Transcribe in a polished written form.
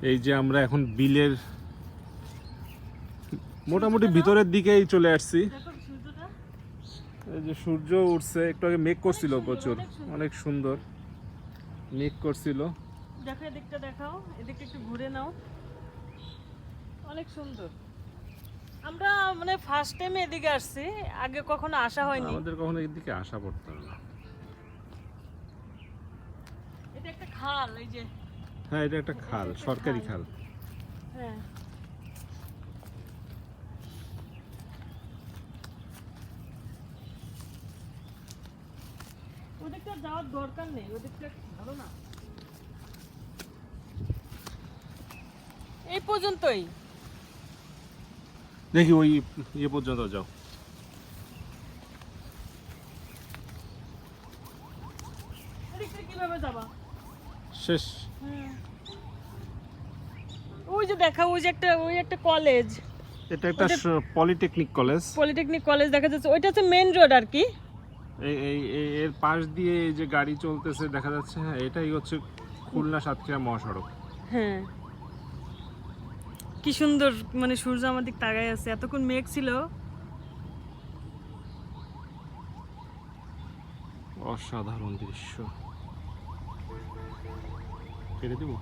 এই যে আমরা এখন বিলের মোটামুটি ভিতরের দিকেই চলে আসছি। এই যে সূর্য উঠছে, একটু আগে মেঘ করছিল প্রচুর, অনেক সুন্দর মেঘ করছিল। দেখো এদিকটা দেখাও, এদিকটা একটু ঘুরে নাও, অনেক সুন্দর। আমরা মানে ফার্স্ট টাইম এদিকে আসছি, আগে কখনো আসা হয়নি। আমাদের কখনো এদিকে আসা পড়তো না। এটা একটা খাল, এই যে। হ্যাঁ, এটা একটা খাল, সরকারি খাল। হ্যাঁ, ওদিকটা যাওয়ার দরকার নেই, ওদিকটা ভালো না। এই পর্যন্তই দেখি ওই ইয়ে পর্যন্ত যাও। এদিকটা কিভাবে যাবা? শেষ। ওই যে দেখা, ওই একটা কলেজ। এটা একটা পলিটেকনিক কলেজ। পলিটেকনিক কলেজ দেখা যাচ্ছে, ওইটা হচ্ছে মেইন রোড আর কি। এর পাশ দিয়ে এই যে গাড়ি চলতেছে দেখা যাচ্ছে। হ্যাঁ, এটাই হচ্ছে খুলনা সাতক্ষীরা মহাসড়ক। হ্যাঁ, কি সুন্দর, মানে সূর্য আমার দিক তাকায় আছে, এতক্ষণ মেঘ ছিল। অসাধারণ দৃশ্য। কেটে দিব।